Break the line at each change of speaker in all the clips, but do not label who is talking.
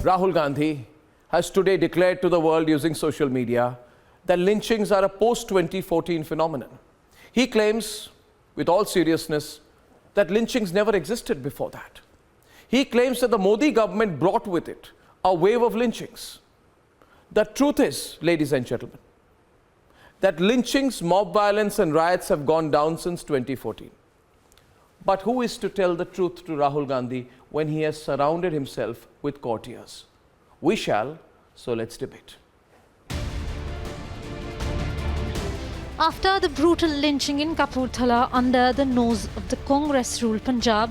Rahul Gandhi has today declared to the world using social media that lynchings are a post-2014 phenomenon. He claims, with all seriousness, that lynchings never existed before that. He claims that the Modi government brought with it a wave of lynchings. The truth is, ladies and gentlemen, that lynchings, mob violence and riots have gone down since 2014. But who is to tell the truth to Rahul Gandhi when he has surrounded himself with courtiers? We shall, so let's debate.
After the brutal lynching in Kapurthala under the nose of the Congress-ruled Punjab,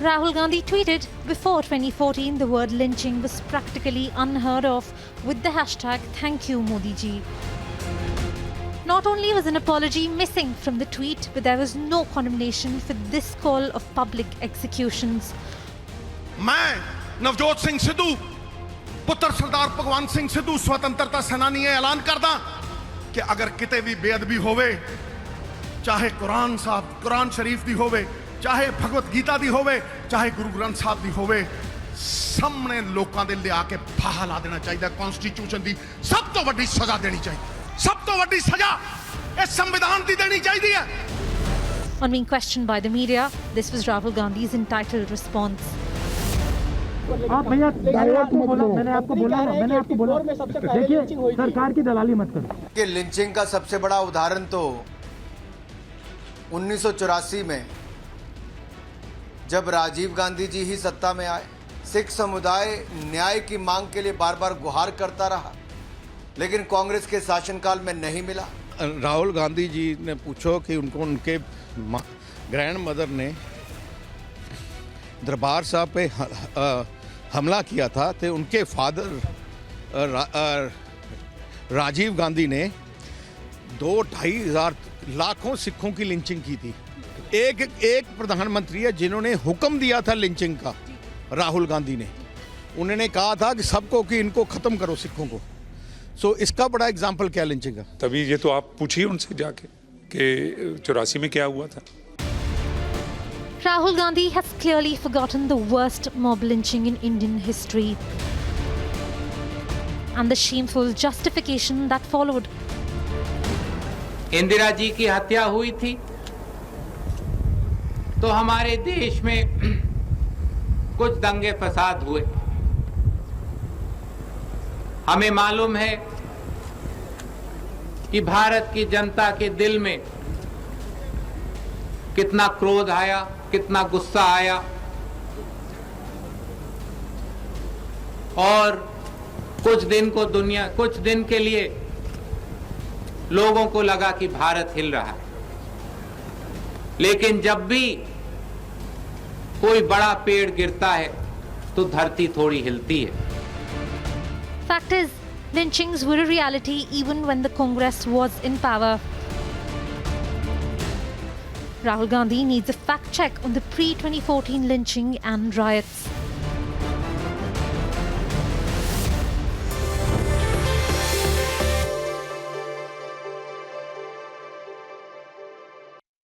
Rahul Gandhi tweeted, before 2014 the word lynching was practically unheard of, with the hashtag Thank You Modi Ji. Not only was an apology missing from the tweet, but there was no condemnation for this call of public executions.
मैं नवजोत सिंह सिद्धू पुत्र सरदार भगवंत सिंह सिद्धू स्वतंत्रता सेनानी ऐलान करदा कि अगर किते भी बेअदबी होवे, चाहे कुरान शरीफ दी होवे, चाहे भगवत गीता दी होवे, चाहे गुरु ग्रंथ साहब दी होवे, सामने लोकां दे लिया के फाहा ला देना चाहिए। कॉन्स्टिट्यूशन दी सब तो वड्डी सजा देनी चाहिए, सब तो वड्डी सजा इस संविधान दी देनी चाहिए।
On being questioned by the media, this was Rahul Gandhi's entitled response.
आप भैया मैंने आपको बोला देखिए सरकार की दलाली मत करो
कि लिंचिंग का सबसे बड़ा उदाहरण तो 1984 में जब राजीव गांधी जी ही सत्ता में आए, सिख समुदाय न्याय की मांग के लिए बार बार गुहार करता रहा, लेकिन कांग्रेस के शासनकाल में नहीं मिला।
राहुल गांधी जी ने पूछो कि उनके ग्रैंड मदर ने दरबार साहब पे हमला किया था, तो उनके फादर राजीव गांधी ने 2-2.5 हज़ार लाखों सिखों की लिंचिंग की थी। एक प्रधानमंत्री है जिन्होंने हुक्म दिया था लिंचिंग का, राहुल गांधी ने। उन्होंने कहा था कि सबको कि इनको ख़त्म करो सिखों को। सो इसका बड़ा एग्जाम्पल क्या लिंचिंग का?
तभी ये तो आप पूछिए उनसे जाके कि 84 में क्या हुआ था।
Rahul Gandhi has clearly forgotten the worst mob lynching in Indian history and the shameful justification that followed.
Indira ji की हत्या हुई थी तो हमारे देश में कुछ दंगे फसाद हुए। हमें मालूम है कि भारत की जनता के दिल में कितना क्रोध आया, कितना गुस्सा आया, और कुछ दिन के लिए लोगों को लगा कि भारत हिल रहा है। लेकिन जब भी कोई बड़ा पेड़ गिरता है तो धरती थोड़ी हिलती है।
Fact is, lynchings were a reality even when the Congress was in power. Rahul Gandhi needs a fact check on the pre-2014 lynching and riots.